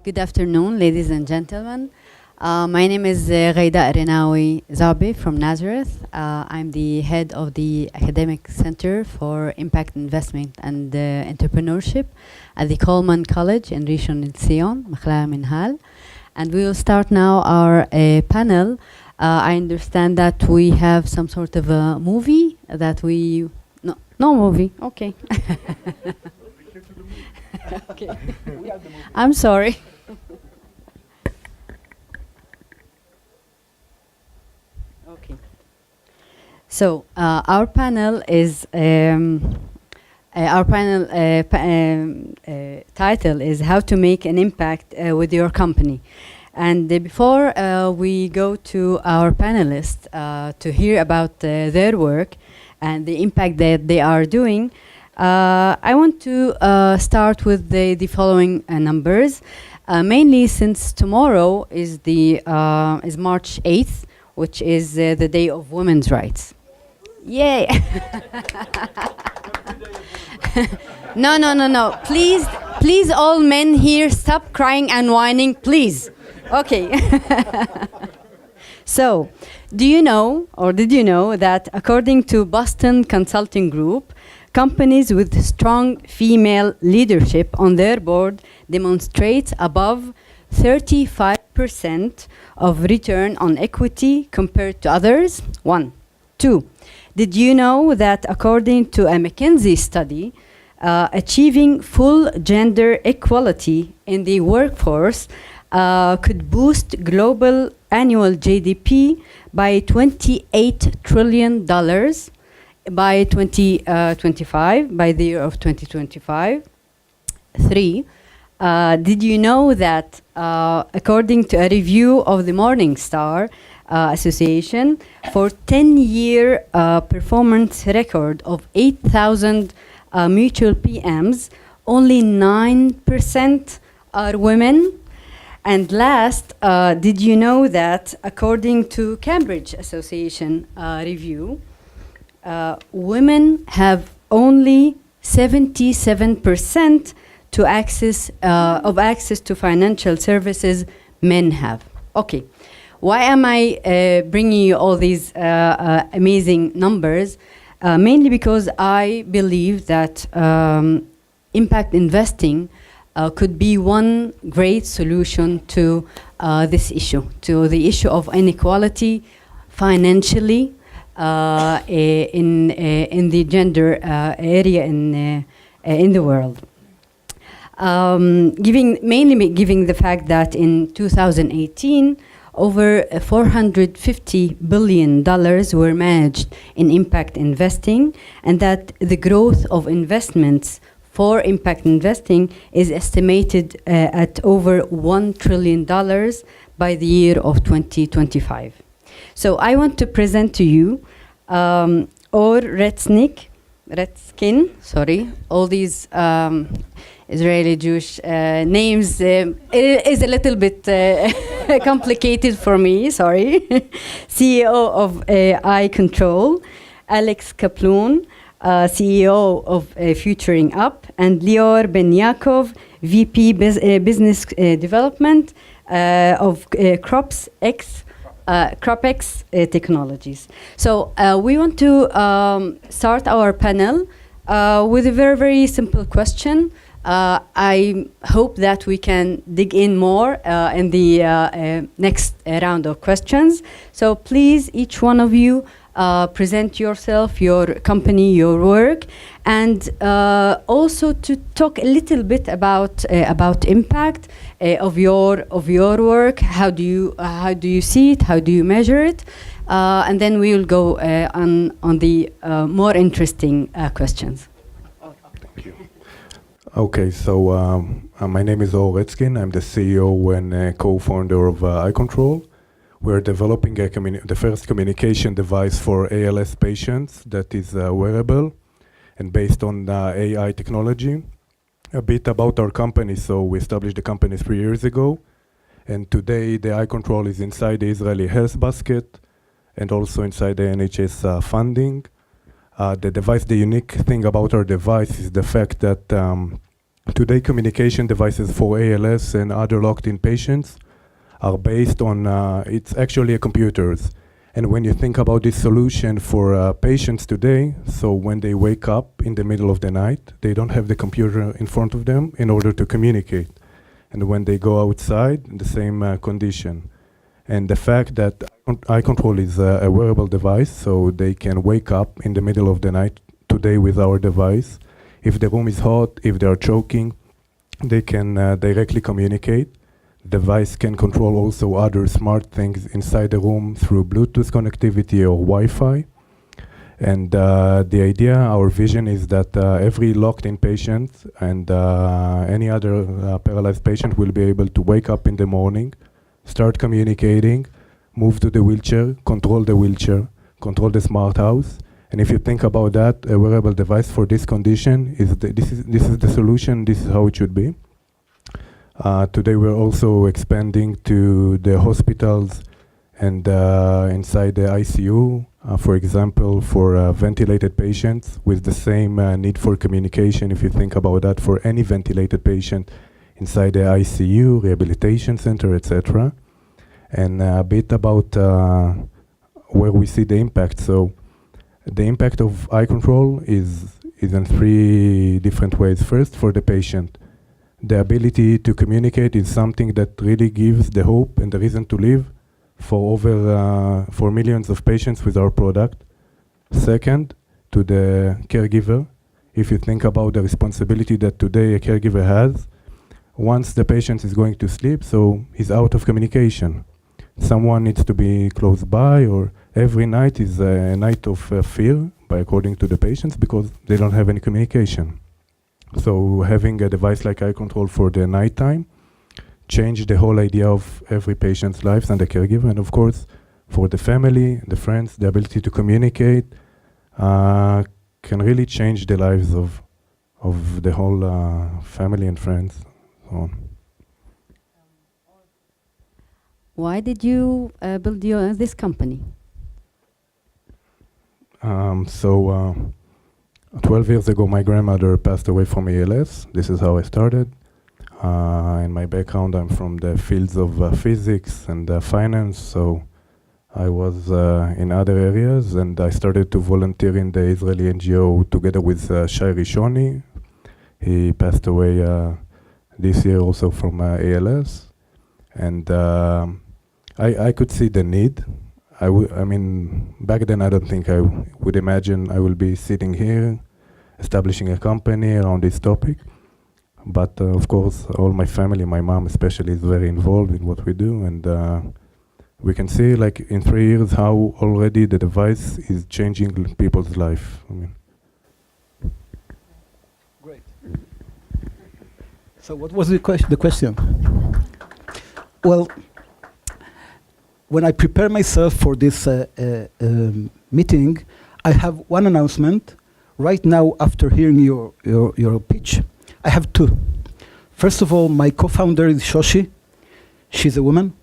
Good afternoon, ladies and gentlemen. My name is Ghaida Arenawi Zabi from Nazareth. I'm the head of the Academic Center for Impact Investment and Entrepreneurship at the Coleman College in Rishon LeZion, Makhlaya Minhal. And we will start now our panel. I understand that we have some sort of a movie that we... No movie, okay. Okay. I'm sorry. Okay. So our panel is title is how to make an impact with your company. And before we go to our panelists to hear about their work and the impact that they are doing, I want to start with the following numbers. Mainly since tomorrow is is March 8th, which is the Day of Women's Rights. Yay! No. Please, all men here, stop crying and whining, please. Okay. So, do you know, or did you know, that according to Boston Consulting Group, companies with strong female leadership on their board demonstrate above 35% of return on equity compared to others? 1. 2. Did you know that according to a McKinsey study, achieving full gender equality in the workforce could boost global annual GDP by $28 trillion by 2025, by the year of 2025. 3. Did you know that according to a review of the Morningstar Association, for 10-year performance record of 8,000 mutual PMs, only 9% are women? And last, did you know that according to Cambridge Association review, women have only 77% to access to financial services men have. Okay, why am I bringing you all these amazing numbers? Mainly because I believe that impact investing could be one great solution to this issue, to the issue of inequality financially in the gender area in the world. Giving the fact that in 2018, over $450 billion were managed in impact investing, and that the growth of investments for impact investing is estimated at over $1 trillion by the year of 2025. So I want to present to you Redskin, all these Israeli Jewish names is a little bit complicated for me, sorry. CEO of iControl, Alex Kaplun, CEO of Futuring Up, and Lior Ben Yaakov, VP Business Development of CropX Technologies. So we want to start our panel with a very, very simple question. I hope that we can dig in more in the next round of questions. So please, each one of you, present yourself, your company, your work, and also to talk a little bit about impact of your work. How do you see it? How do you measure it? And then we will go on the more interesting questions. Thank you. Okay, so my name is Redskin. I'm the CEO and co-founder of iControl. We're developing the first communication device for ALS patients that is wearable and based on AI technology. A bit about our company. So we established the company 3 years ago, and today the iControl is inside the Israeli Health Basket and also inside the NHS funding. The unique thing about our device is the fact that Today, communication devices for ALS and other locked-in patients are based on, it's actually a computers. And when you think about this solution for patients today, so when they wake up in the middle of the night, they don't have the computer in front of them in order to communicate. And when they go outside, the same condition. And the fact that eye control is a wearable device, so they can wake up in the middle of the night today with our device. If the room is hot, if they are choking, they can directly communicate. Device can control also other smart things inside the room through Bluetooth connectivity or Wi-Fi. And the idea, our vision is that every locked-in patient and any other paralyzed patient will be able to wake up in the morning, start communicating, move to the wheelchair, control the smart house. And if you think about that, a wearable device for this condition, this is the solution, this is how it should be. Today we're also expanding to the hospitals and inside the ICU, for example, for ventilated patients with the same need for communication. If you think about that, for any ventilated patient inside the ICU, rehabilitation center, etc. And a bit about where we see the impact. So the impact of eye control is in 3 different ways. First, for the patient. The ability to communicate is something that really gives the hope and the reason to live for millions of patients with our product. Second, to the caregiver. If you think about the responsibility that today a caregiver has, once the patient is going to sleep, so he's out of communication. Someone needs to be close by, or every night is a night of fear, according to the patients, because they don't have any communication. So having a device like eye control for the nighttime changed the whole idea of every patient's lives and the caregiver, and of course for the family, the friends, the ability to communicate can really change the lives of the whole family and friends. So on. Why did you build this company? 12 years ago, my grandmother passed away from ALS. This is how I started. In my background, I'm from the fields of physics and finance, so I was in other areas, and I started to volunteer in the Israeli NGO together with Shai Rishoni. He passed away this year also from ALS. And I could see the need. I mean, back then I don't think I would imagine I will be sitting here, establishing a company around this topic. But of course, all my family, my mom especially, is very involved in what we do. And we can see, like, in 3 years, how already the device is changing people's life. I mean. Great. So what was the question? Well, when I prepare myself for this meeting, I have one announcement. Right now, after hearing your pitch, I have 2. First of all, my co-founder is Shoshi. She's a woman.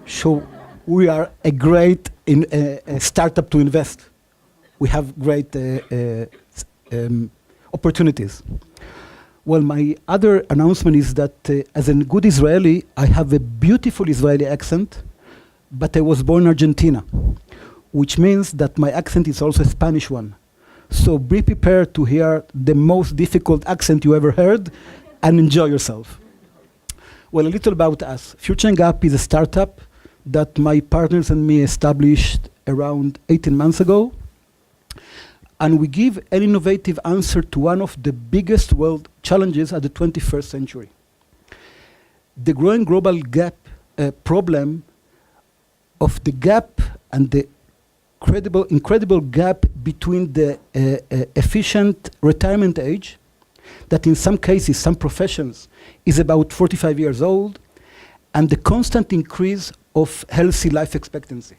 So we are a great startup to invest. We have great opportunities. Well, my other announcement is that as a good Israeli, I have a beautiful Israeli accent, but I was born in Argentina, which means that my accent is also a Spanish one. So be prepared to hear the most difficult accent you ever heard and enjoy yourself. Well, a little about us. Future Gap is a startup that my partners and me established around 18 months ago. And we give an innovative answer to one of the biggest world challenges at the 21st century. The growing global gap problem of the gap and the incredible gap between the efficient retirement age, that in some cases, some professions, is about 45 years old, and the constant increase of healthy life expectancy.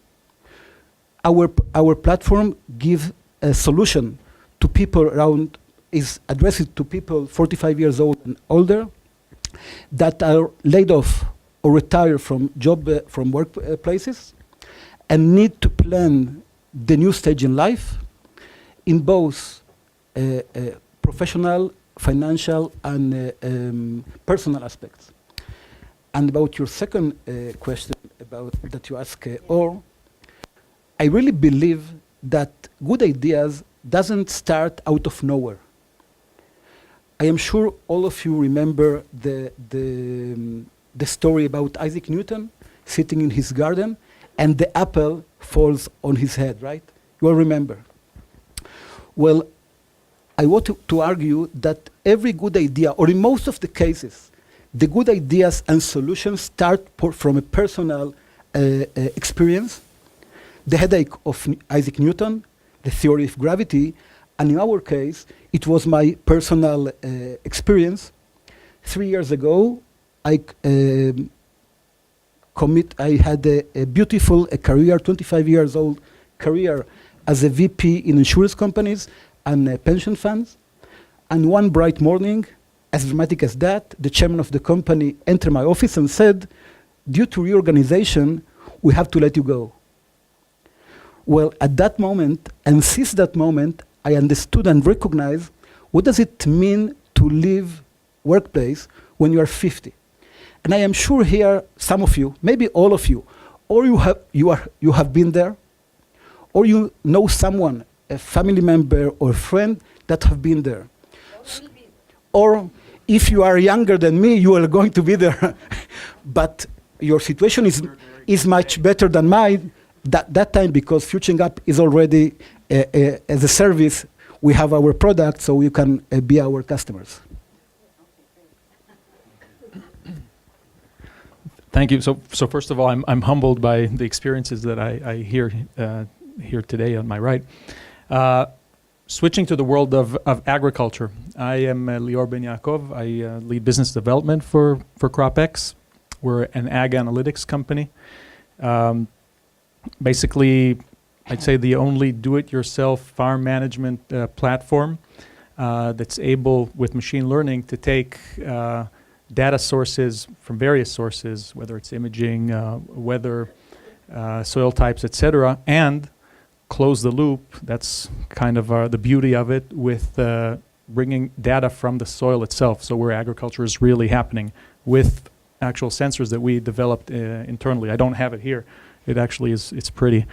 Our platform gives a solution to people is addressed to people 45 years old and older that are laid off or retire from workplaces and need to plan the new stage in life in both professional, financial and personal aspects. And about your second question about that you ask, or I really believe that good ideas doesn't start out of nowhere. I am sure all of you remember the story about Isaac Newton sitting in his garden and the apple falls on his head, right? You all remember. Well, I want to argue that every good idea, or in most of the cases, the good ideas and solutions start from a personal experience. The headache of Isaac Newton, the theory of gravity, and in our case, it was my personal experience. 3 years ago, I had a beautiful career, 25 years old career as a VP in insurance companies and pension funds. And one bright morning, as dramatic as that, the chairman of the company entered my office and said, due to reorganization, we have to let you go. Well, at that moment, and since that moment, I understood and recognized what does it mean to leave workplace when you are 50. And I am sure here, some of you, maybe all of you, or you have been there, or you know someone, a family member or friend that have been there. Or if you are younger than me, you are going to be there. But your situation is much better than mine that time, because Futuring Up is already as a service. We have our product, so you can be our customers. Thank you. So first of all, I'm humbled by the experiences that I hear here today on my right. Switching to the world of agriculture, I am Lior Ben Yaakov. I lead business development for CropX. We're an ag analytics company. Basically, I'd say the only do-it-yourself farm management platform that's able, with machine learning, to take data sources from various sources, whether it's imaging, weather, soil types, etc., and close the loop. That's kind of the beauty of it, with bringing data from the soil itself, so where agriculture is really happening, with actual sensors that we developed internally. I don't have it here. It actually is, it's pretty.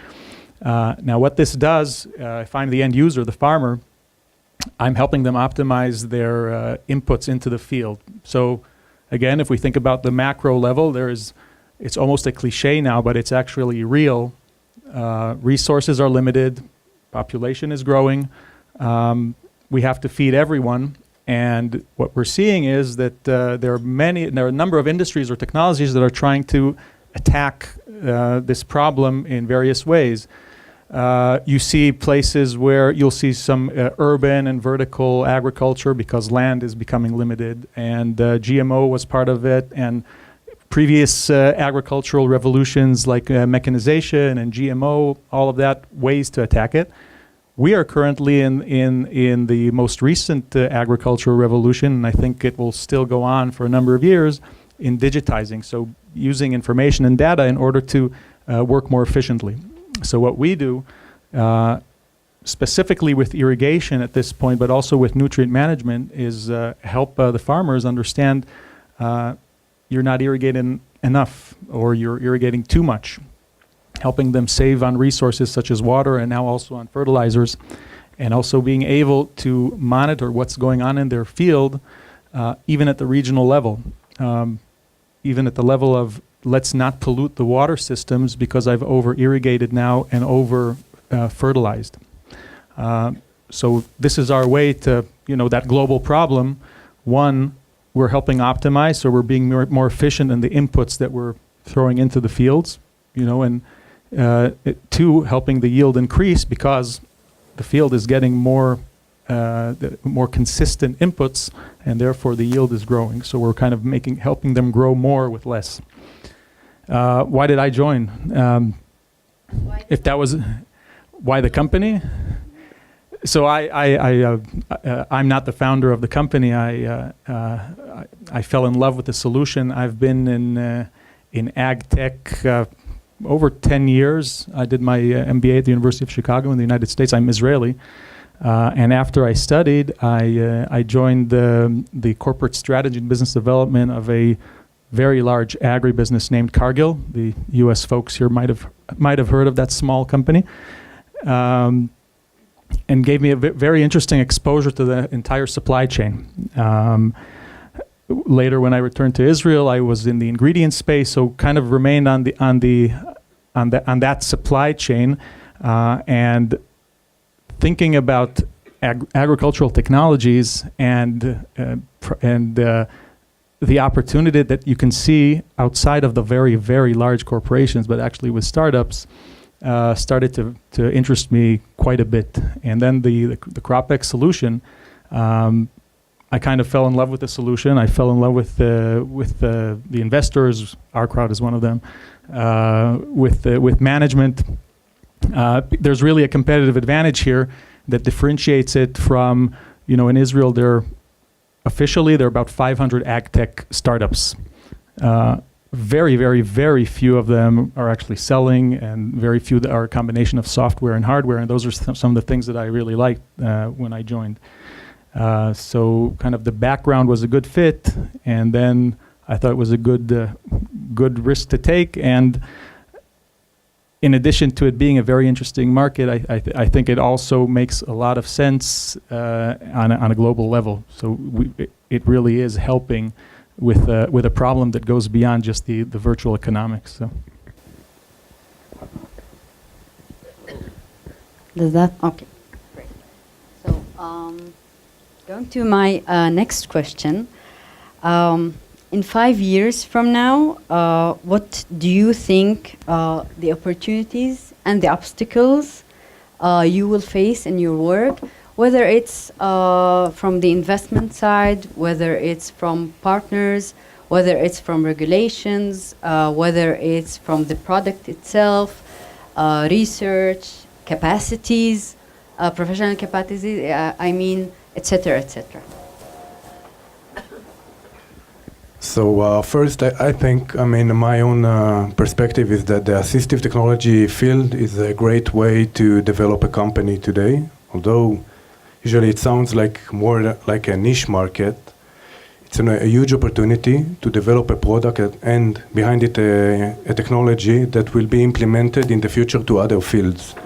Now what this does, if I'm the end user, the farmer, I'm helping them optimize their inputs into the field. So again, if we think about the macro level, it's almost a cliche now, but it's actually real. Resources are limited, population is growing, we have to feed everyone, and what we're seeing is that there are a number of industries or technologies that are trying to attack this problem in various ways. You see places where you'll see some urban and vertical agriculture because land is becoming limited, and GMO was part of it, and previous agricultural revolutions like mechanization and GMO, all of that, ways to attack it. We are currently in the most recent agricultural revolution, and I think it will still go on for a number of years, in digitizing, so using information and data in order to work more efficiently. So what we do, specifically with irrigation at this point, but also with nutrient management, is help the farmers understand you're not irrigating enough, or you're irrigating too much, helping them save on resources such as water and now also on fertilizers, and also being able to monitor what's going on in their field, even at the regional level, even at the level of, let's not pollute the water systems because I've over-irrigated now and over-fertilized. So this is our way to, that global problem. One, we're helping optimize, so we're being more efficient in the inputs that we're throwing into the fields, and two, helping the yield increase because the field is getting more consistent inputs, and therefore the yield is growing. So we're kind of helping them grow more with less. Why did I join? If that was why the company? So I'm not the founder of the company. I fell in love with the solution. I've been in ag tech over 10 years. I did my MBA at the University of Chicago in the United States. I'm Israeli. And after I studied, I joined the corporate strategy and business development of a very large agribusiness named Cargill. The U.S. folks here might have heard of that small company, and gave me a very interesting exposure to the entire supply chain. Later, when I returned to Israel, I was in the ingredient space, so kind of remained on that supply chain, and thinking about agricultural technologies and the opportunity that you can see outside of the very, very large corporations, but actually with startups, started to interest me quite a bit. And then the CropX solution, I kind of fell in love with the solution. I fell in love with the investors. OurCrowd is one of them. With management, there's really a competitive advantage here that differentiates it from, in Israel, there are about 500 ag tech startups. Very, very, very few of them are actually selling, and very few that are a combination of software and hardware. And those are some of the things that I really liked when I joined. So kind of the background was a good fit, and then I thought it was a good risk to take. And in addition to it being a very interesting market, I think it also makes a lot of sense on a global level. So it really is helping with a problem that goes beyond just the virtual economics. So. Does that okay? Great. So going to my next question. In 5 years from now, what do you think the opportunities and the obstacles you will face in your work, whether it's from the investment side, whether it's from partners, whether it's from regulations, whether it's from the product itself, research, capacities, professional capacities, etc., etc. So first, I think, my own perspective is that the assistive technology field is a great way to develop a company today. Although usually it sounds like more like a niche market, it's a huge opportunity to develop a product and behind it a technology that will be implemented in the future to other fields.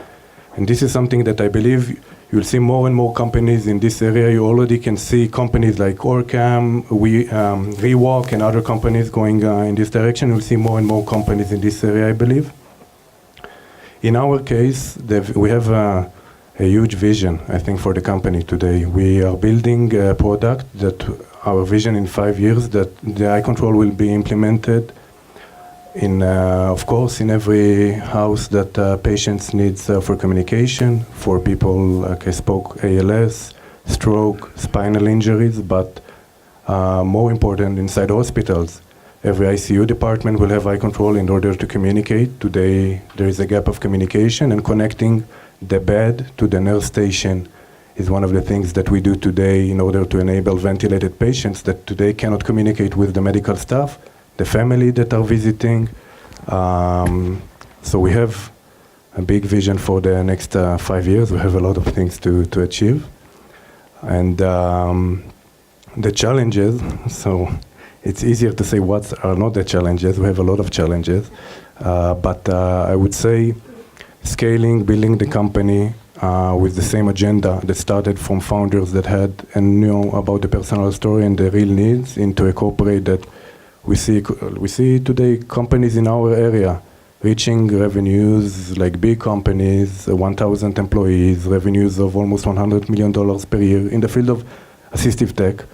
And this is something that I believe you'll see more and more companies in this area. You already can see companies like Orcam, Rewalk, and other companies going in this direction. You'll see more and more companies in this area, I believe. In our case, we have a huge vision, I think, for the company today. We are building a product that our vision in 5 years that the eye control will be implemented in, of course, in every house that patients needs for communication, for people, like I spoke, ALS, stroke, spinal injuries, but more important, inside hospitals. Every ICU department will have eye control in order to communicate. Today, there is a gap of communication, and connecting the bed to the nurse station is one of the things that we do today in order to enable ventilated patients that today cannot communicate with the medical staff, the family that are visiting. So we have a big vision for the next 5 years. We have a lot of things to achieve. And the challenges, so it's easier to say what are not the challenges. We have a lot of challenges. But I would say scaling, building the company with the same agenda that started from founders that had and knew about the personal story and the real needs into a corporate that we see today companies in our area reaching revenues like big companies, 1,000 employees, revenues of almost $100 million per year in the field of assistive tech.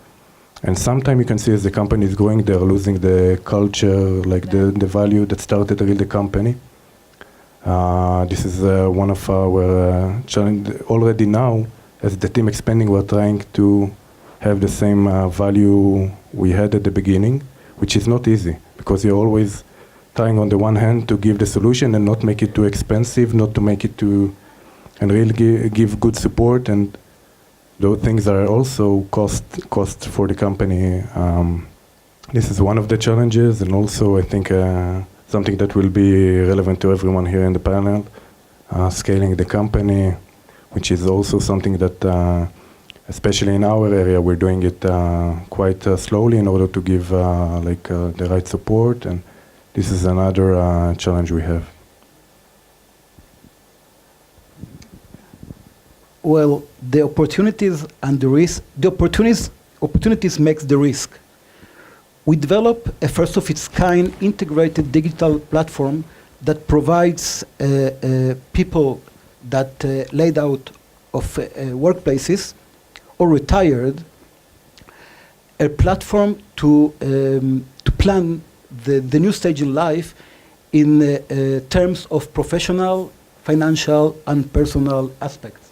And sometimes you can see as the company is growing, they're losing the culture, like the value that started really the company. This is one of our challenges already now. As the team expanding, we're trying to have the same value we had at the beginning, which is not easy because you're always trying on the one hand to give the solution and not make it too expensive, not to make it too, and really give good support. And those things are also cost for the company. This is one of the challenges, and also I think something that will be relevant to everyone here in the panel, scaling the company. which is also something that, especially in our area, we're doing it quite slowly in order to give the right support, and this is another challenge we have. Well, the opportunities and the risk, the opportunities makes the risk. We develop a first of its kind integrated digital platform that provides people that laid out of workplaces or retired a platform to plan the new stage in life in terms of professional, financial, and personal aspects.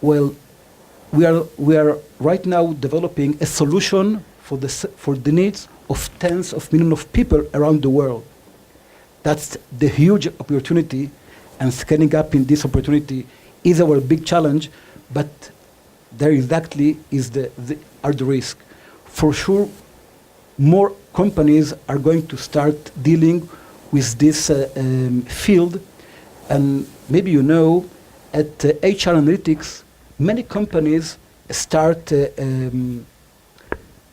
Well, we are right now developing a solution for the needs of tens of millions of people around the world. That's the huge opportunity, and scaling up in this opportunity is our big challenge, but there exactly is the risk. For sure, more companies are going to start dealing with this field, and maybe you know, at HR Analytics, many companies start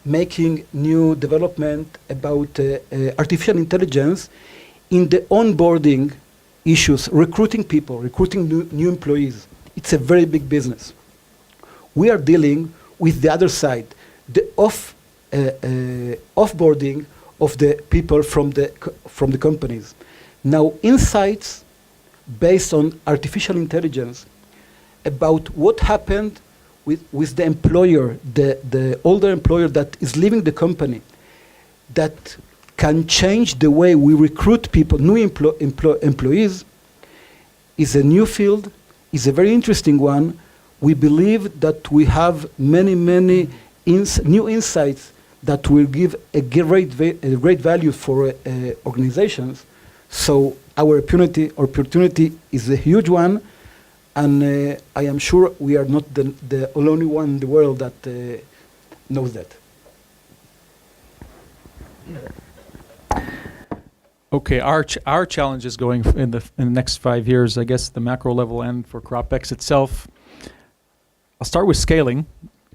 making new development about artificial intelligence in the onboarding issues, recruiting people, recruiting new employees. It's a very big business. We are dealing with the other side, the offboarding of the people from the companies. Now, insights based on artificial intelligence about what happened with the employer, the older employer that is leaving the company, that can change the way we recruit people, new employees, is a new field, is a very interesting one. We believe that we have many new insights that will give a great value for organizations. So our opportunity is a huge one, and I am sure we are not the only one in the world that knows that. Okay, our challenge is going in the next 5 years, I guess, the macro level and for CropX itself. I'll start with scaling.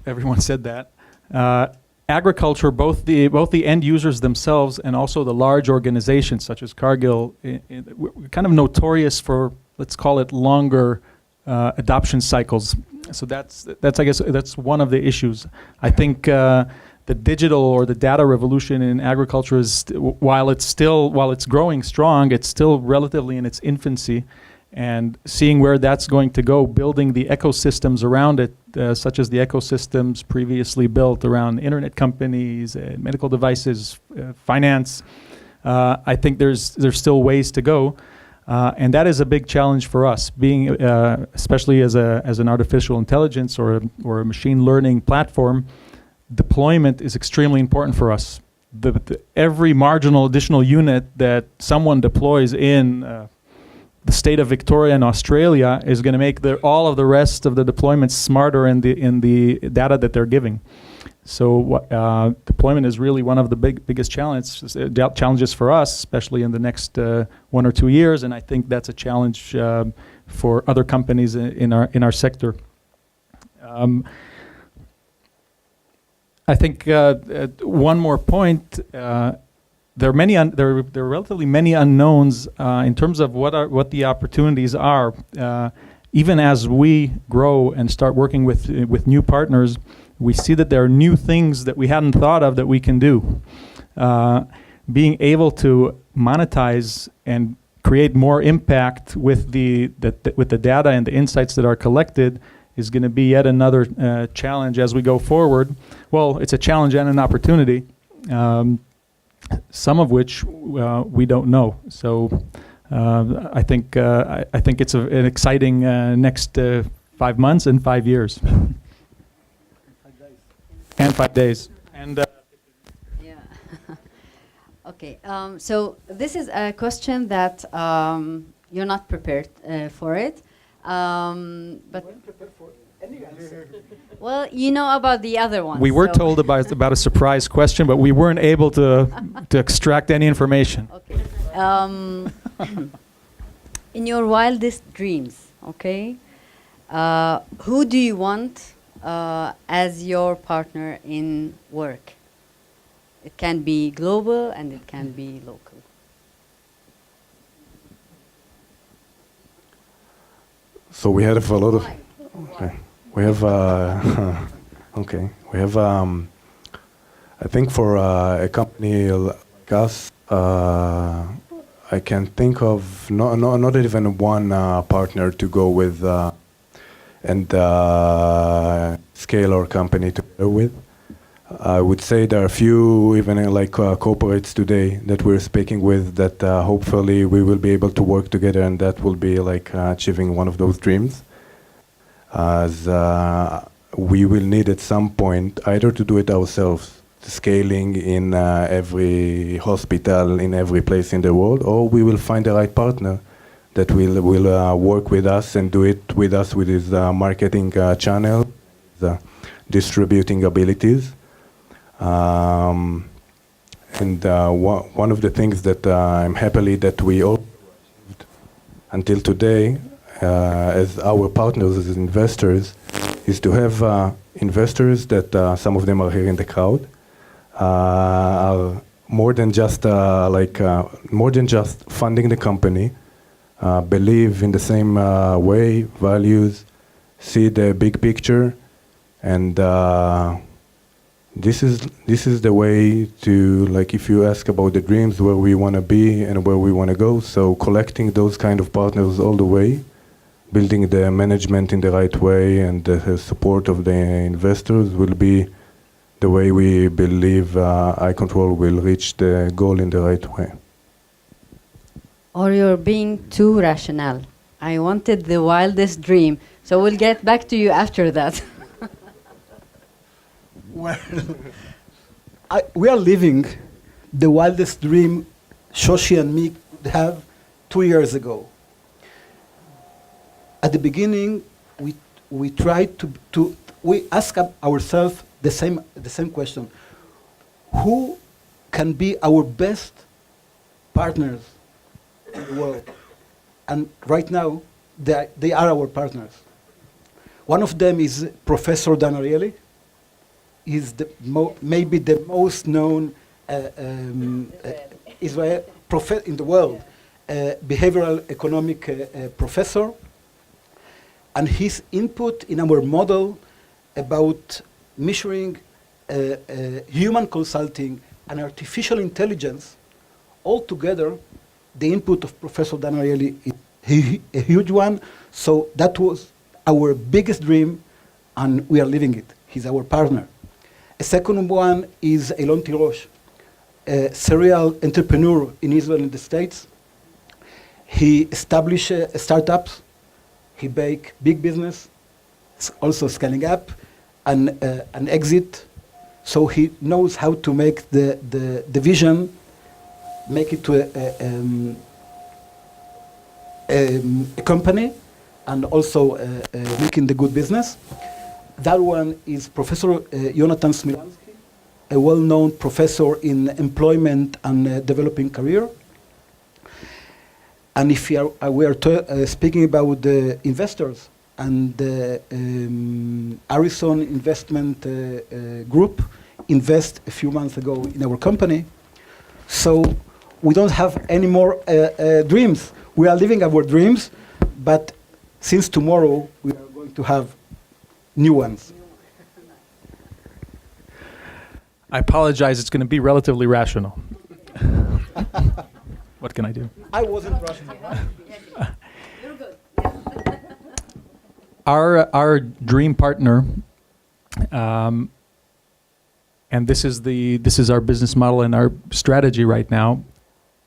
Everyone said that. Agriculture, both the end users themselves and also the large organizations such as Cargill, we're kind of notorious for, let's call it, longer adoption cycles. So that's I guess that's one of the issues. I think the digital or the data revolution in agriculture is, while it's growing strong, it's still relatively in its infancy. And seeing where that's going to go, building the ecosystems around it, such as the ecosystems previously built around internet companies, medical devices, finance, I think there's still ways to go. And that is a big challenge for us, being especially as an artificial intelligence or a machine learning platform. Deployment is extremely important for us. Every marginal additional unit that someone deploys in the state of Victoria in Australia is going to make all of the rest of the deployments smarter in the data that they're giving. So deployment is really one of the biggest challenges for us, especially in the next 1 or 2 years, and I think that's a challenge for other companies in our sector. I think one more point. There are relatively many unknowns in terms of what the opportunities are. Even as we grow and start working with new partners, we see that there are new things that we hadn't thought of that we can do. Being able to monetize and create more impact with the data and the insights that are collected is going to be yet another challenge as we go forward. Well, it's a challenge and an opportunity. Some of which we don't know. So I think it's an exciting next 5 months and 5 years. And 5 days. And yeah. Okay. So this is a question that you're not prepared for it, but. Well, you know about the other one. We were told about a surprise question, but we weren't able to extract any information. Okay. In your wildest dreams, okay, Who do you want as your partner in work? It can be global and it can be local. So we have a lot of. Okay. We have. Okay. We have. I think for a company like us, I can think of not even one partner to go with and scale our company together with. I would say there are a few even like corporates today that we're speaking with that hopefully we will be able to work together, and that will be like achieving one of those dreams. As we will need at some point either to do it ourselves, scaling in every hospital in every place in the world, or we will find the right partner that will work with us and do it with us with his marketing channel, the distributing abilities. And one of the things that I'm happily that we all achieved until today as our partners, as investors, is to have investors that some of them are here in the crowd, are more than just more than just funding the company, believe in the same way, values, see the big picture, and this is the way to, like, if you ask about the dreams, where we want to be and where we want to go. So collecting those kind of partners all the way, building the management in the right way, and the support of the investors will be the way we believe iControl will reach the goal in the right way. Or you're being too rational. I wanted the wildest dream. So we'll get back to you after that. Well, we are living the wildest dream Shoshi and me could have 2 years ago. At the beginning, we tried we ask ourselves the same question: who can be our best partners in the world? And right now, they are our partners. One of them is Professor Dan Ariely. He's maybe the most known Israel in the world, behavioral economic professor. And his input in our model about measuring human consulting and artificial intelligence, all together, the input of Professor Dan Ariely is a huge one. So that was our biggest dream, and we are living it. He's our partner. A second one is Elon Tirosh, a serial entrepreneur in Israel and the States. He established startups. He make big business, also scaling up, and an exit. So he knows how to make the vision, make it to a company, and also making the good business. That one is Professor Jonathan Smilansky, a well-known professor in employment and developing career. And if we are speaking about the investors, and the Harrison Investment Group invest a few months ago in our company. So we don't have any more dreams. We are living our dreams, but since tomorrow, we are going to have new ones. I apologize, it's going to be relatively rational. What can I do? I wasn't rational. You're good. Our dream partner, and this is our business model and our strategy right now,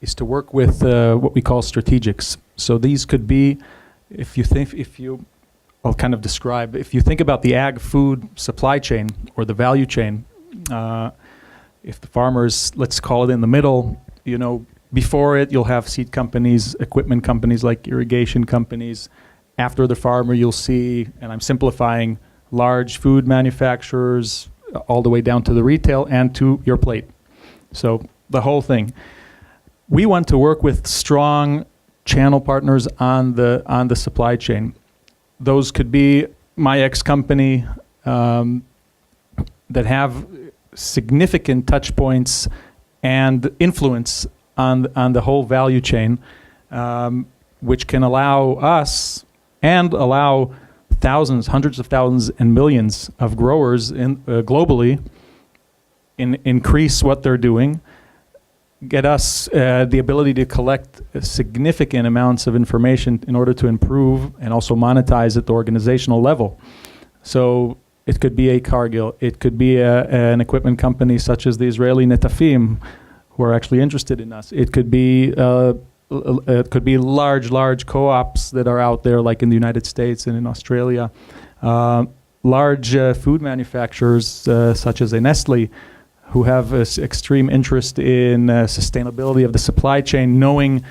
is to work with what we call strategics. So these could be, I'll kind of describe. If you think about the ag food supply chain or the value chain, if the farmers, let's call it in the middle, before it, you'll have seed companies, equipment companies like irrigation companies. After the farmer, you'll see, and I'm simplifying, large food manufacturers all the way down to the retail and to your plate. So the whole thing. We want to work with strong channel partners on the supply chain. those could be my ex-company that have significant touch points and influence on the whole value chain, which can allow us and allow thousands, hundreds of thousands, and millions of growers globally increase what they're doing, get us the ability to collect significant amounts of information in order to improve and also monetize at the organizational level. So it could be a Cargill, it could be an equipment company such as the Israeli Netafim, who are actually interested in us. It could be large co-ops that are out there, like in the United States and in Australia. Large food manufacturers such as a Nestle, who have extreme interest in sustainability of the supply chain, knowing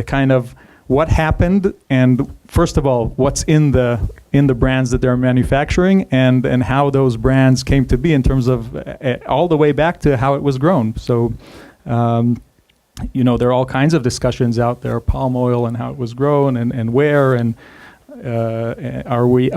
kind of what happened and, first of all, what's in the brands that they're manufacturing, and how those brands came to be in terms of all the way back to how it was grown. So, there are all kinds of discussions out there, palm oil and how it was grown and where, and are we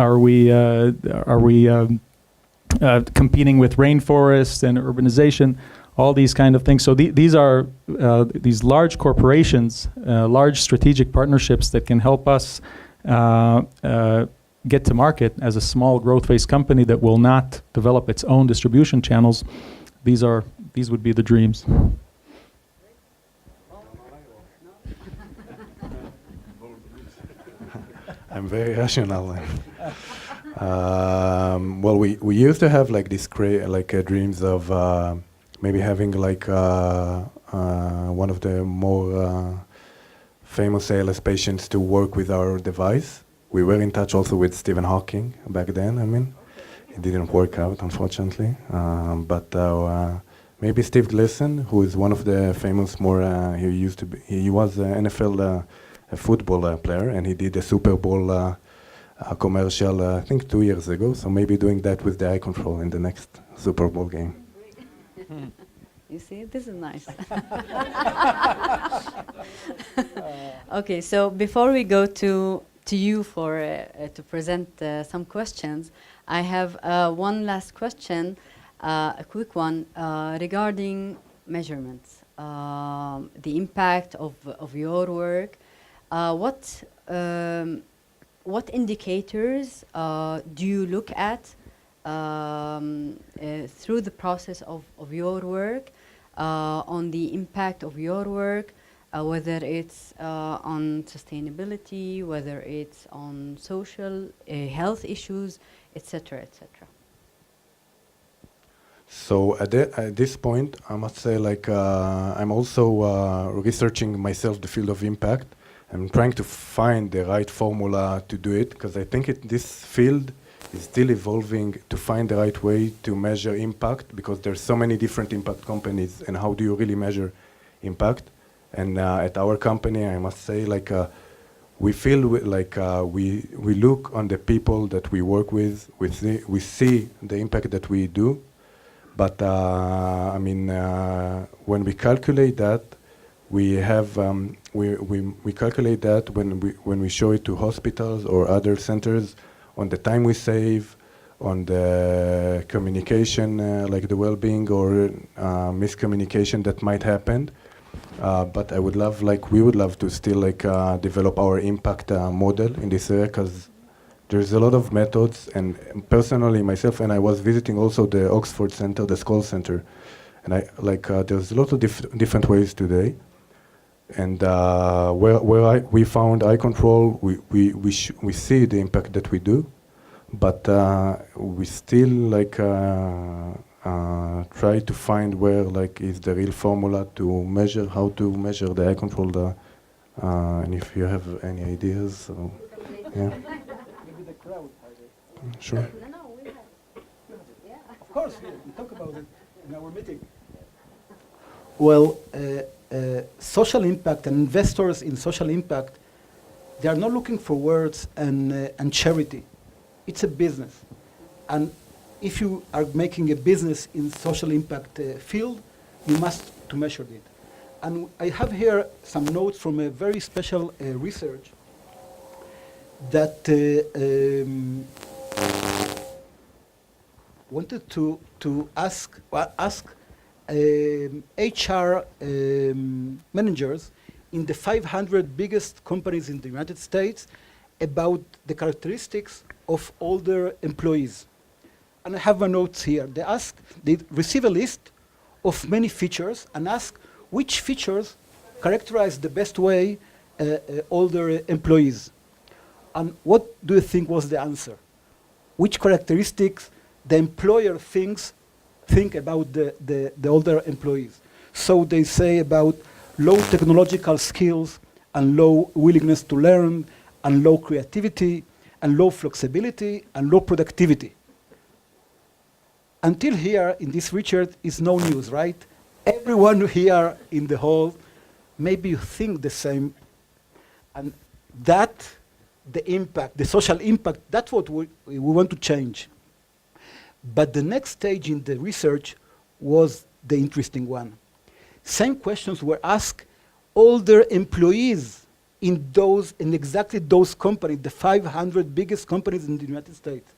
competing with rainforests and urbanization, all these kind of things. So these are these large corporations, large strategic partnerships that can help us get to market as a small growth phase company that will not develop its own distribution channels. These would be the dreams. I'm very rational. Well, we used to have like this dreams of maybe having like one of the more famous ALS patients to work with our device. We were in touch also with Stephen Hawking back then. I mean, it didn't work out, unfortunately. But maybe Steve Gleason, who is one of the famous he was an NFL football player, and he did a Super Bowl commercial, I think 2 years ago. So maybe doing that with the eye control in the next Super Bowl game. You see, this is nice. Okay, so before we go to you for to present some questions, I have one last question, a quick one regarding measurements, the impact of your work. What indicators do you look at through the process of your work on the impact of your work, whether it's on sustainability, whether it's on social health issues, etc., etc.? So at this point, I must say, like, I'm also researching myself the field of impact. I'm trying to find the right formula to do it, because I think this field is still evolving to find the right way to measure impact, because there's so many different impact companies, and how do you really measure impact? And at our company, I must say, like, we feel we look on the people that we work with, we see the impact that we do, but I mean, when we calculate that, we have we calculate that when we show it to hospitals or other centers, on the time we save, on the communication, like the well-being or miscommunication that might happen. But we would love to still develop our impact model in this area, because there's a lot of methods. And personally, myself, and I was visiting also the Oxford Center, the Skoll Center, and there's a lot of different ways today. And we found eye control, we see the impact that we do, but we still try to find where is the real formula to measure, how to measure the eye control. And if you have any ideas, so yeah. Maybe the crowd has it. Sure. No, we have. Yeah. Of course, we talk about it in our meeting. Well, social impact and investors in social impact, they are not looking for words and charity. It's a business. And if you are making a business in social impact field, you must to measure it. And I have here some notes from a very special research that wanted to ask HR managers in the 500 biggest companies in the United States about the characteristics of all their employees. And I have my notes here. They receive a list of many features and ask which features characterize the best way all their employees. And what do you think was the answer? Which characteristics the employer think about the older employees? So they say about low technological skills and low willingness to learn and low creativity and low flexibility and low productivity. Until here in this research is no news, right? Everyone here in the hall, maybe you think the same, and that the impact, the social impact, that's what we want to change. But the next stage in the research was the interesting one. Same questions were asked older employees in exactly those companies, the 500 biggest companies in the United States.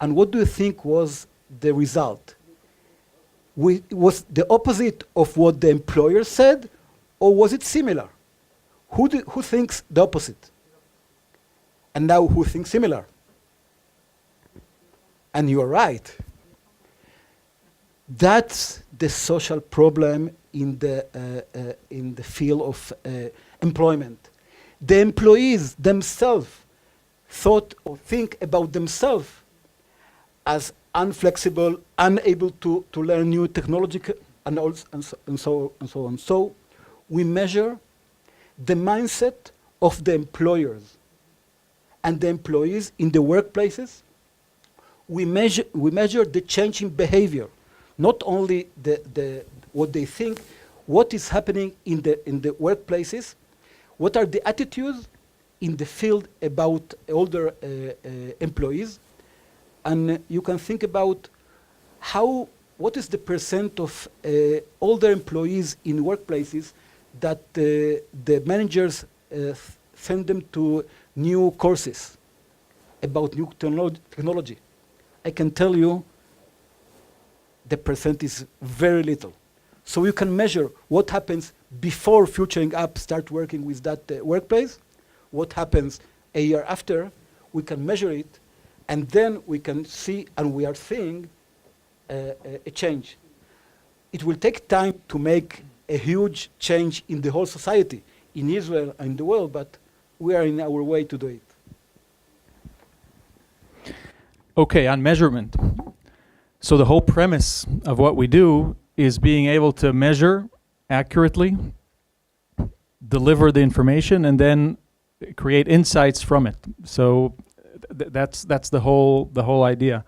And what do you think was the result? Was the opposite of what the employer said, or was it similar? Who thinks the opposite? And now who thinks similar? And you're right. That's the social problem in the field of employment. The employees themselves thought or think about themselves as unflexible, unable to learn new technology, and so on. So we measure the mindset of the employers and the employees in the workplaces. We measure the change in behavior, not only what they think, what is happening in the workplaces, what are the attitudes in the field about older employees, and you can think about what is the percent of older employees in workplaces that the managers send them to new courses about new technology. I can tell you the percent is very little. So you can measure what happens before Futuring Up start working with that workplace, what happens a year after. We can measure it, and then we can see, and we are seeing a change. It will take time to make a huge change in the whole society, in Israel and in the world, but we are in our way to do it. Okay, on measurement. So the whole premise of what we do is being able to measure accurately, deliver the information, and then create insights from it. So that's the whole idea.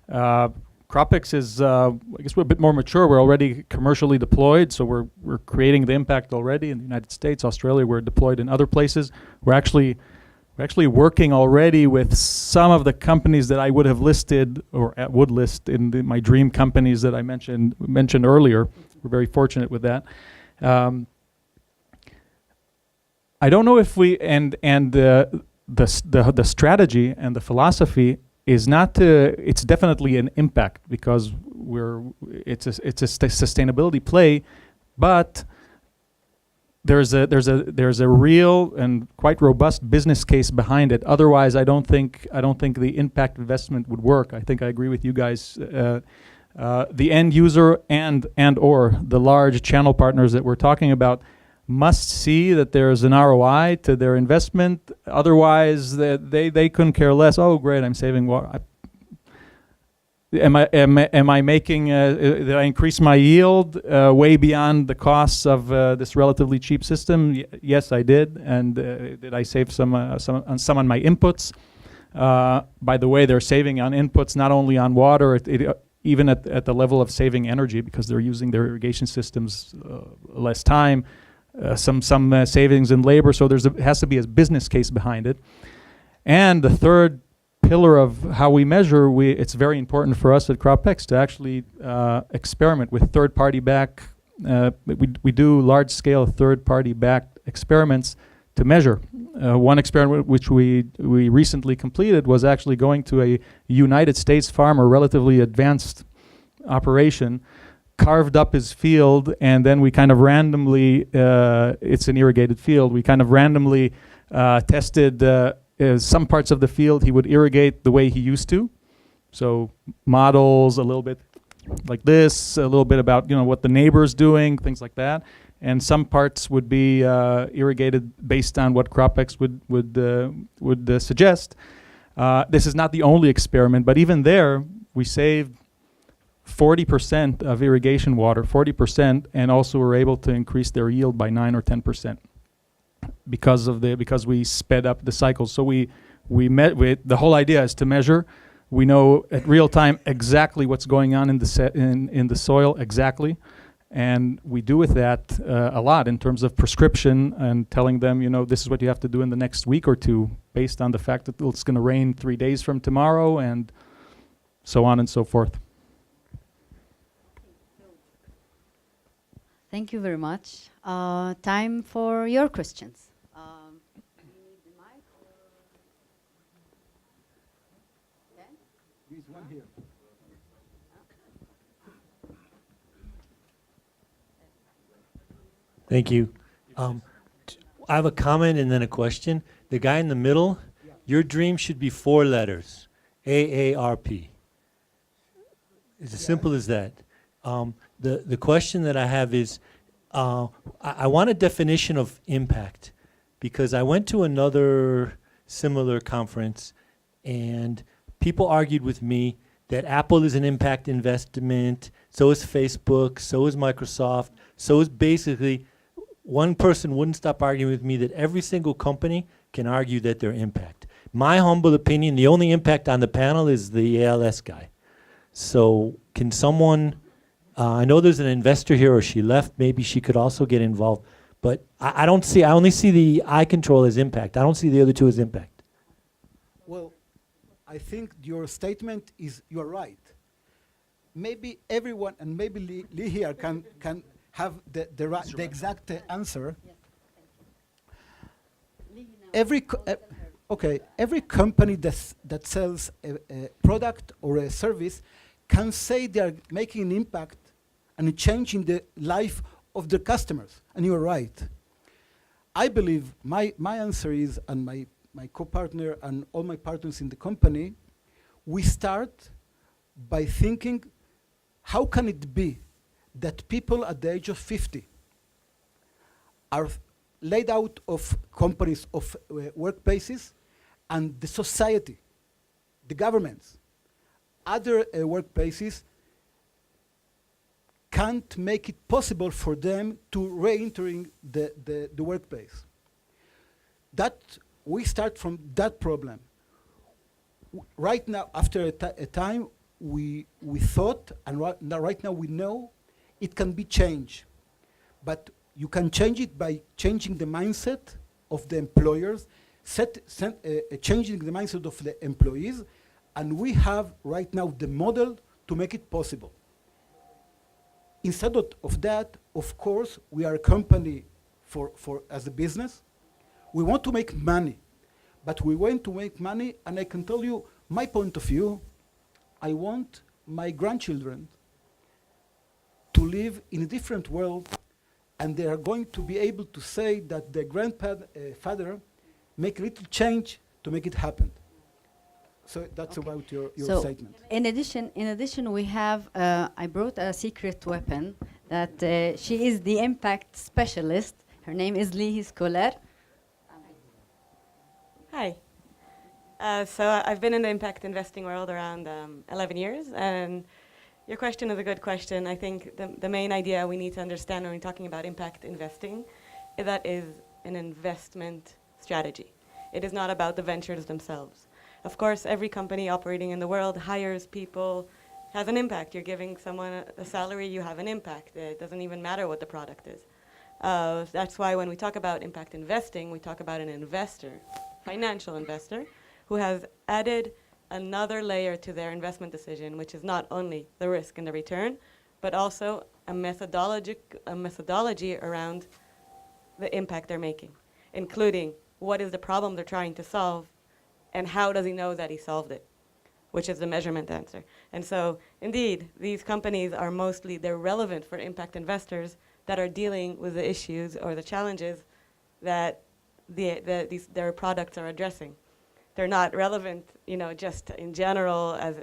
CropX is, I guess we're a bit more mature. We're already commercially deployed, so we're creating the impact already in the United States, Australia. We're deployed in other places. We're actually working already with some of the companies that I would have listed or would list in my dream companies that I mentioned earlier. We're very fortunate with that. I don't know if we the strategy and the philosophy is not to. It's definitely an impact because it's a sustainability play, but there's a real and quite robust business case behind it. Otherwise, I don't think the impact investment would work. I think I agree with you guys. The end user and or the large channel partners that we're talking about must see that there's an ROI to their investment. Otherwise, they couldn't care less. Oh, great! I'm saving water. Am I making? Did I increase my yield way beyond the costs of this relatively cheap system? Yes, I did. And did I save some on my inputs? By the way, they're saving on inputs not only on water, even at the level of saving energy because they're using their irrigation systems less time. Some savings in labor. So has to be a business case behind it. And the third pillar of how we measure, it's very important for us at CropX to actually experiment with third-party back. We do large-scale third-party backed experiments to measure. One experiment which we recently completed was actually going to a United States farmer, relatively advanced operation, carved up his field, and then we kind of randomly, it's an irrigated field, we kind of randomly tested some parts of the field he would irrigate the way he used to. So models a little bit like this, a little bit about what the neighbor's doing, things like that. And some parts would be irrigated based on what CropX would suggest. This is not the only experiment, but even there, we saved 40% of irrigation water, 40%, and also were able to increase their yield by 9 or 10% because we sped up the cycles. So we met with the whole idea is to measure. We know at real time exactly what's going on in the soil exactly. And we do with that a lot in terms of prescription and telling them, this is what you have to do in the next week or two based on the fact that it's going to rain 3 days from tomorrow and so on and so forth. Thank you very much. Time for your questions. You need the mic or? Okay. There's one here. Thank you. I have a comment and then a question. The guy in the middle, your dream should be 4 letters, AARP. It's as simple as that. The question that I have is, I want a definition of impact, because I went to another similar conference and people argued with me that Apple is an impact investment, so is Facebook, so is Microsoft, so is basically, one person wouldn't stop arguing with me that every single company can argue that they're impact. My humble opinion, the only impact on the panel is the ALS guy. So can someone, I know there's an investor here or she left, maybe she could also get involved, but I only see the eye control as impact. I don't see the other two as impact. Well, I think your statement is, you're right. Maybe everyone, and maybe Lee here can have the exact answer. Every company that sells a product or a service can say they are making an impact and a change in the life of their customers, and you're right. I believe my answer is, and my co-partner and all my partners in the company, we start by thinking, how can it be that people at the age of 50 are laid out of companies, of workplaces, and the society, the governments, other workplaces can't make it possible for them to re-entering the workplace. That we start from that problem. Right now, after a time, we thought, and right now we know, it can be changed. But you can change it by changing the mindset of the employers, changing the mindset of the employees, and we have right now the model to make it possible. Instead of that, of course, we are a company as a business. We want to make money, but we want to make money, and I can tell you my point of view. I want my grandchildren to live in a different world, and they are going to be able to say that their grandfather make a little change to make it happen. So that's okay. About your statement. In addition, we have, I brought a secret weapon that she is the impact specialist. Her name is Lee Scholar. Hi. So I've been in the impact investing world around 11 years, and your question is a good question. I think the main idea we need to understand when we're talking about impact investing is that is an investment strategy. It is not about the ventures themselves. Of course, every company operating in the world hires people, has an impact. You're giving someone a salary, you have an impact. It doesn't even matter what the product is. That's why when we talk about impact investing, we talk about an investor, financial investor, who has added another layer to their investment decision, which is not only the risk and the return, but also a methodology around the impact they're making. including what is the problem they're trying to solve, and how does he know that he solved it, which is the measurement answer. And so, indeed, these companies are mostly, they're relevant for impact investors that are dealing with the issues or the challenges that their products are addressing. They're not relevant, just in general as,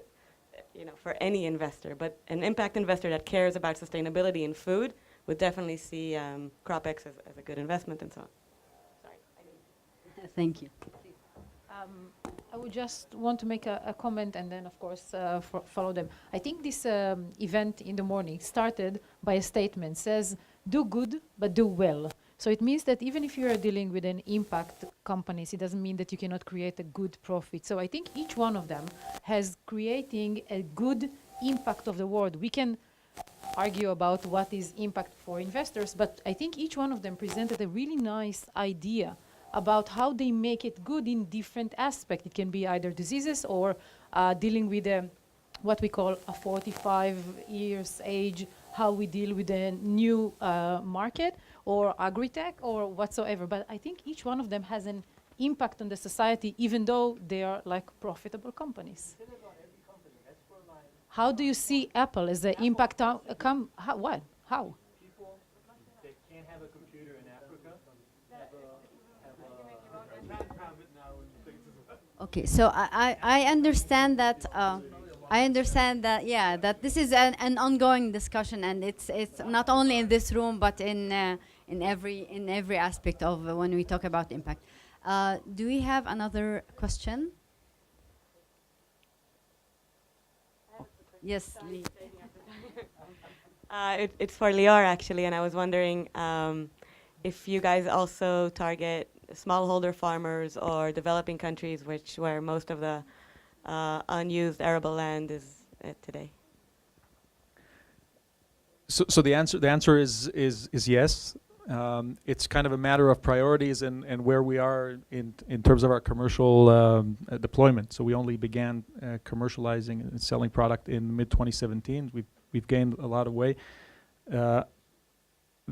for any investor, but an impact investor that cares about sustainability in food would definitely see CropX as a good investment and so on. Sorry. Thank you. I would just want to make a comment and then, of course, follow them. I think this event in the morning started by a statement, says, do good, but do well. So it means that even if you are dealing with an impact companies, it doesn't mean that you cannot create a good profit. So I think each one of them has creating a good impact of the world. We can argue about what is impact for investors, but I think each one of them presented a really nice idea about how they make it good in different aspects. It can be either diseases or dealing with what we call a 45 years age, how we deal with a new market, or agri-tech, or whatsoever. But I think each one of them has an impact on the society, even though they are like profitable companies. How do you see Apple as the impact? What? How? People that can't have a computer in Africa Okay, so I understand that. I understand that, yeah, that this is an ongoing discussion, and it's not only in this room, but in every aspect of when we talk about impact. Do we have another question? Yes, Lee. It's for Lior, actually, and I was wondering if you guys also target smallholder farmers or developing countries, where most of the unused arable land is today. So the answer is yes. It's kind of a matter of priorities and where we are in terms of our commercial deployment. So we only began commercializing and selling product in mid-2017. We've gained a lot of way.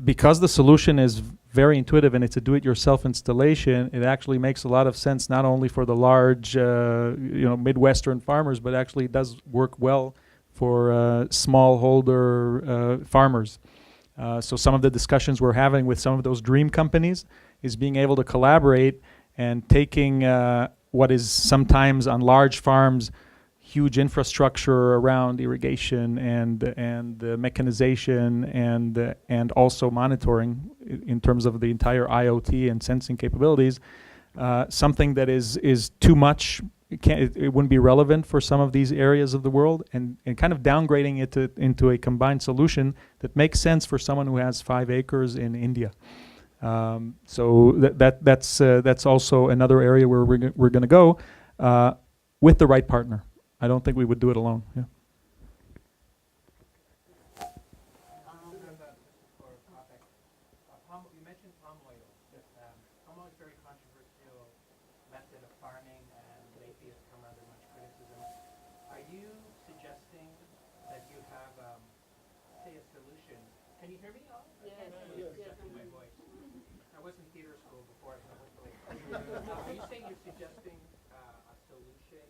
Because the solution is very intuitive and it's a do-it-yourself installation, it actually makes a lot of sense not only for the large, Midwestern farmers, but actually does work well for smallholder farmers. So some of the discussions we're having with some of those dream companies is being able to collaborate and taking what is sometimes on large farms huge infrastructure around irrigation and mechanization and also monitoring in terms of the entire IoT and sensing capabilities. Something that is too much, it wouldn't be relevant for some of these areas of the world, and kind of downgrading it into a combined solution that makes sense for someone who has 5 acres in India. So that's also another area where we're going to go with the right partner. I don't think we would do it alone. Yeah. You mentioned palm oil. Palm oil is a very controversial method of farming and lately has come under much criticism. Are you suggesting that you have, say, a solution? Can you hear me all? Yes. My voice. I was in theater school before, so hopefully. Are you saying you're suggesting a solution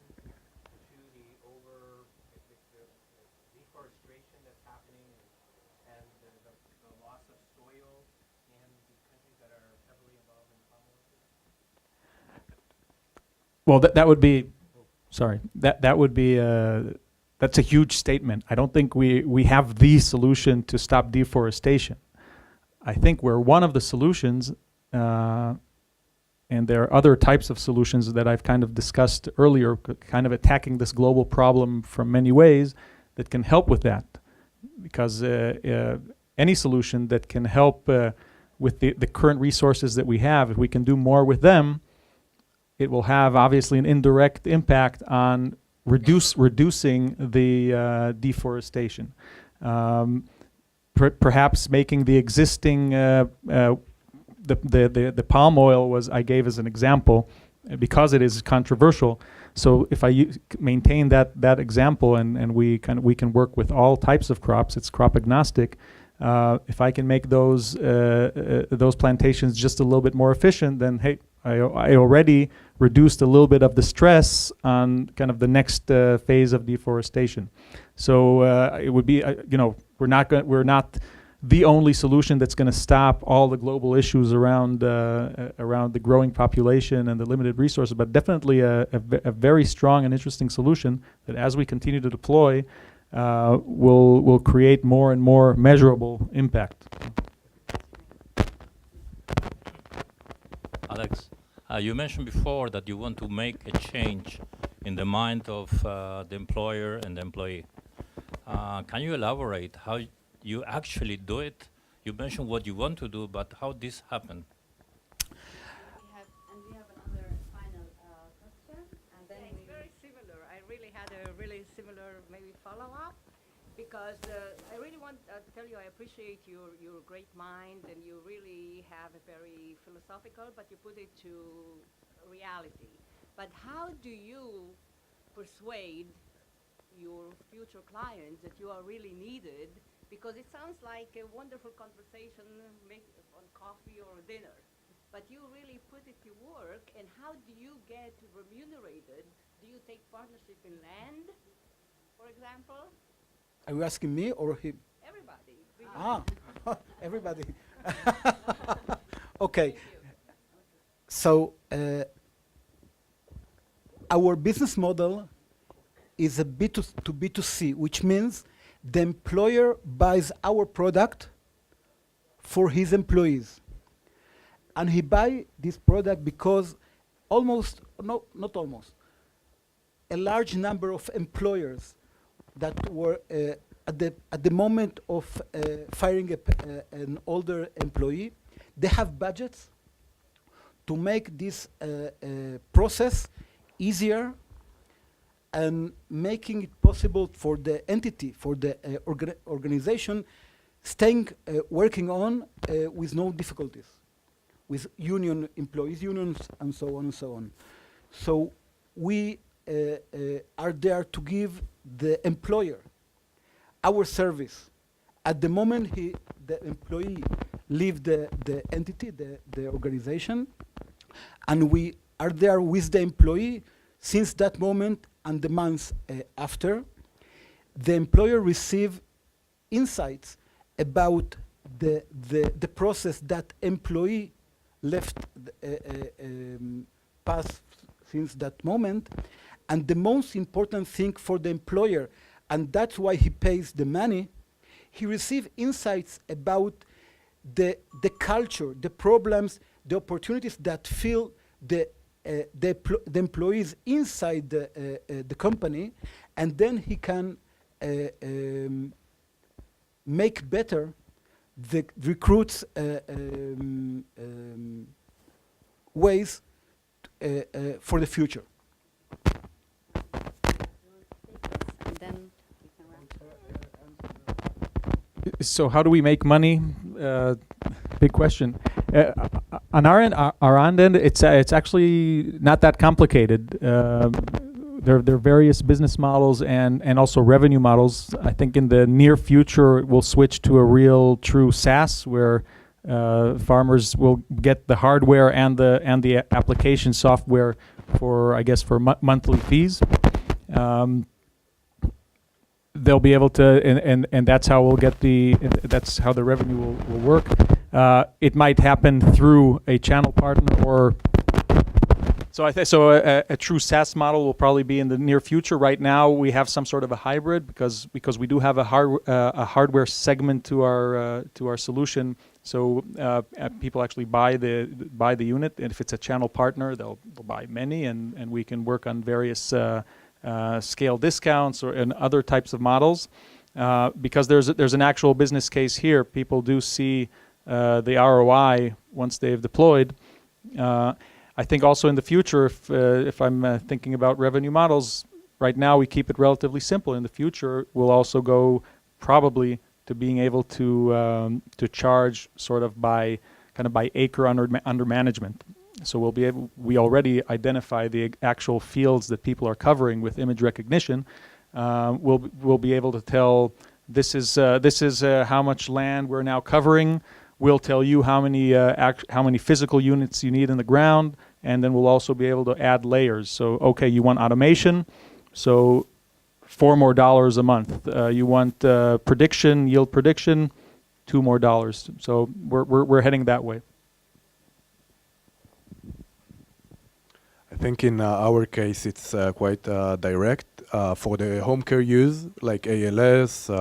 to the deforestation that's happening and the loss of soil in the countries that are heavily involved in palm oil? Well, that would be, sorry, that would be, that's a huge statement. I don't think we have the solution to stop deforestation. I think we're one of the solutions, and there are other types of solutions that I've kind of discussed earlier, kind of attacking this global problem from many ways that can help with that. Because any solution that can help with the current resources that we have, if we can do more with them, it will have obviously an indirect impact on reducing the deforestation. Perhaps making the existing the palm oil I gave as an example because it is controversial. So if I maintain that example and we can work with all types of crops, it's crop agnostic. If I can make those plantations just a little bit more efficient, then hey, I already reduced a little bit of the stress on kind of the next phase of deforestation. So it would be, we're not the only solution that's going to stop all the global issues around the growing population and the limited resources, but definitely a very strong and interesting solution that, as we continue to deploy, will create more and more measurable impact. Alex, you mentioned before that you want to make a change in the mind of the employer and the employee. Can you elaborate how you actually do it? You mentioned what you want to do, but how this happened? We have another final question, and then it's very similar. I really had a really similar maybe follow-up, because I really want to tell you I appreciate your great mind, and you really have a very philosophical, but you put it to reality. But how do you persuade your future clients that you are really needed? Because it sounds like a wonderful conversation on coffee or dinner, but you really put it to work, and how do you get remunerated? Do you take partnership in land, for example? Are you asking me or him? Everybody. Really. Everybody. Okay. So our business model is a B2C, which means the employer buys our product for his employees. And he buys this product because not almost, a large number of employers that were at the moment of firing an older employee, they have budgets to make this process easier and making it possible for the entity, for the organization, working on with no difficulties, with employees unions, and so on and so on. So we are there to give the employer our service. At the moment the employee leaves the entity, the organization, and we are there with the employee since that moment and the months after. The employer receives insights about the process that employee left past since that moment. And the most important thing for the employer, and that's why he pays the money, he receives insights about the culture, the problems, the opportunities that fill the employees inside the company, and then he can make better the recruits' ways for the future. and then we can wrap. So how do we make money? Big question. On our end, it's actually not that complicated. There are various business models and also revenue models. I think in the near future we'll switch to a real true SaaS, where farmers will get the hardware and the application software for monthly fees. They'll be able to, and that's how we'll get that's how the revenue will work. It might happen through a channel partner, or so a true SaaS model will probably be in the near future. Right now we have some sort of a hybrid because we do have a hardware segment to our solution. So people actually buy the unit, and if it's a channel partner, they'll buy many, and we can work on various scale discounts and other types of models, because there's an actual business case here. People do see the ROI once they've deployed. I think also in the future, if I'm thinking about revenue models, right now we keep it relatively simple. In the future, we'll also go probably to being able to charge sort of by acre under management. So we already identify the actual fields that people are covering with image recognition. We'll be able to tell this is how much land we're now covering. We'll tell you how many physical units you need in the ground, and then we'll also be able to add layers. So, okay, you want automation, so $4 more a month. You want prediction, yield prediction, $2 more. So we're heading that way. I think in our case it's quite direct. For the home care use, like ALS,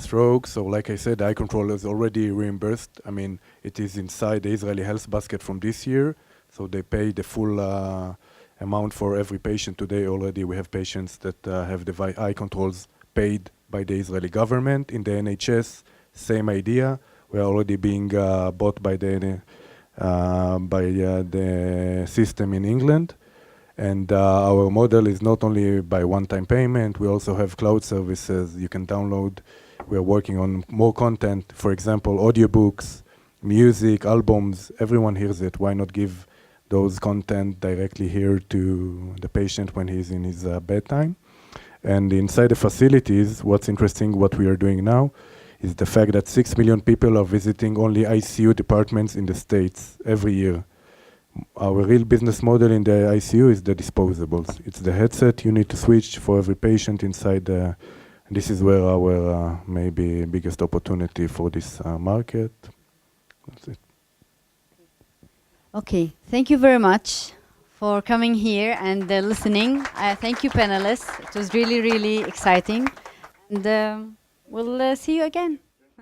stroke, so like I said, eye control is already reimbursed. I mean, it is inside the Israeli health basket from this year, so they pay the full amount for every patient. Today already we have patients that have the eye controls paid by the Israeli government. In the NHS, same idea. We are already being bought by the system in England. And our model is not only by one-time payment, we also have cloud services you can download. We are working on more content, for example, audiobooks, music, albums, everyone hears it. Why not give those content directly here to the patient when he's in his bedtime? And inside the facilities, what's interesting, what we are doing now, is the fact that 6 million people are visiting only ICU departments in the States every year. Our real business model in the ICU is the disposables. It's the headset you need to switch for every patient inside. This is where our maybe biggest opportunity for this market. That's it. Okay, thank you very much for coming here and listening. Thank you, panelists. It was really, really exciting. And we'll see you again.